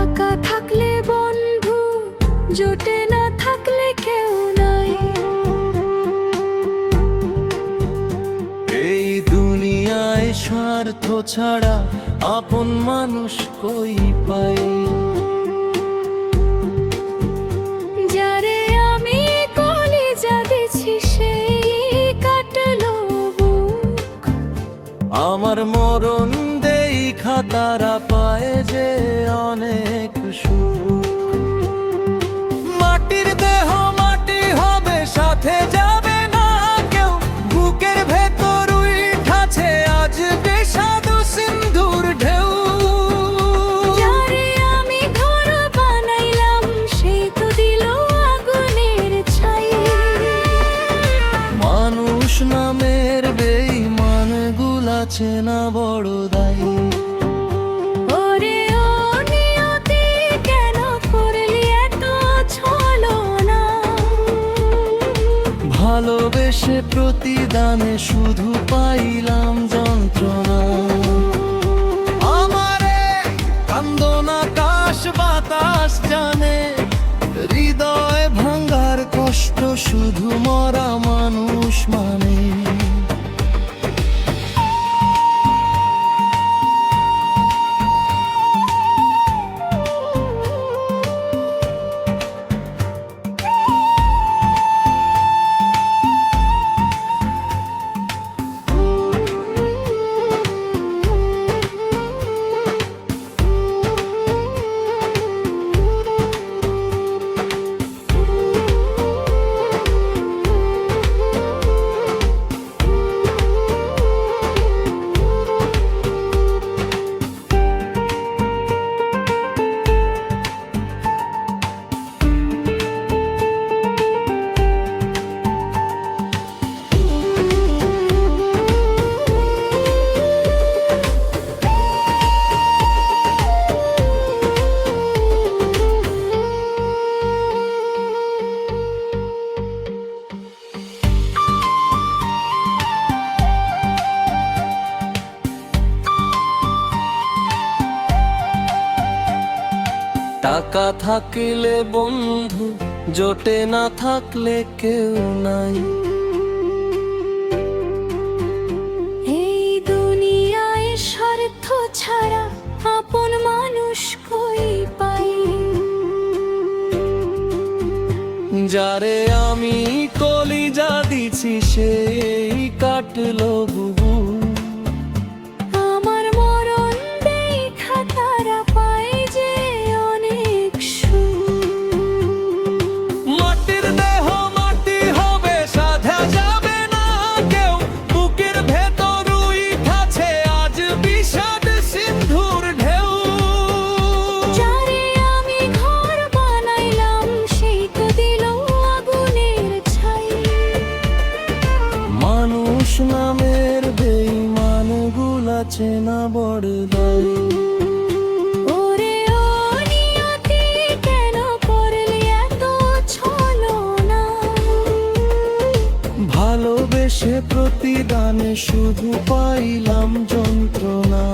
টাকা থাকলে বন্ধু জোটে, না থাকলে কেউ নাই। এই দুনিয়ায় স্বার্থ ছাড়া আপন মানুষ কই পাই। যারে আমি কলিজা দিছি সেই কাটলো বুক। আমার মরণ দেখা তারা পায় যে অনেক সুখ। মাটির দেহ মাটি হবে, সাথে যাবে না কেউ। বুকের ভেতর উঠাছে আজ বিষাদ সিন্ধুর ঢেউ। যারে আমি ঘর বানাইলাম সেই তো দিল আগুনের ছাই। মানুষ নামের বেঈমান গুলা চেনা বড় দায়ী। ওরে ও নিয়তি কেন করলি এত ছলনা? ভালোবেসে প্রতিদানে শুধু পাইলাম যন্ত্রণা। আমারে কান্দন আকাশ বাতাস জানে, হৃদয় ভাঙার কষ্ট শুধু মরা মানুষ মানে। টাকা থাকলে বন্ধু জোটে, না থাকলে কেউ নাই। এই দুনিয়ায় স্বার্থ ছাড়া আপন মানুষ কই পাই। যারে আমি কলিজা দিছি সেই কাটলো বুবু। আমার মরণ দেখা তারা পায় যে অনেক সুখ। মাটির দেহ মাটি হবে, সাধা যাবে না কেউ। বুকের ভেতর উঠাছে আজ বিষাদ সিন্ধুর ঢেউ। যারে আমি ঘর বানাইলাম সেই তো দিল আগুনের ছাই। মানুষ নামের বেঈমান গুলা চেনা বড় দায়ী। ওরে ও নিয়তি কেন করলি এত ছলনা? ভালোবেসে প্রতিদানে শুধু পাইলাম যন্ত্রণা।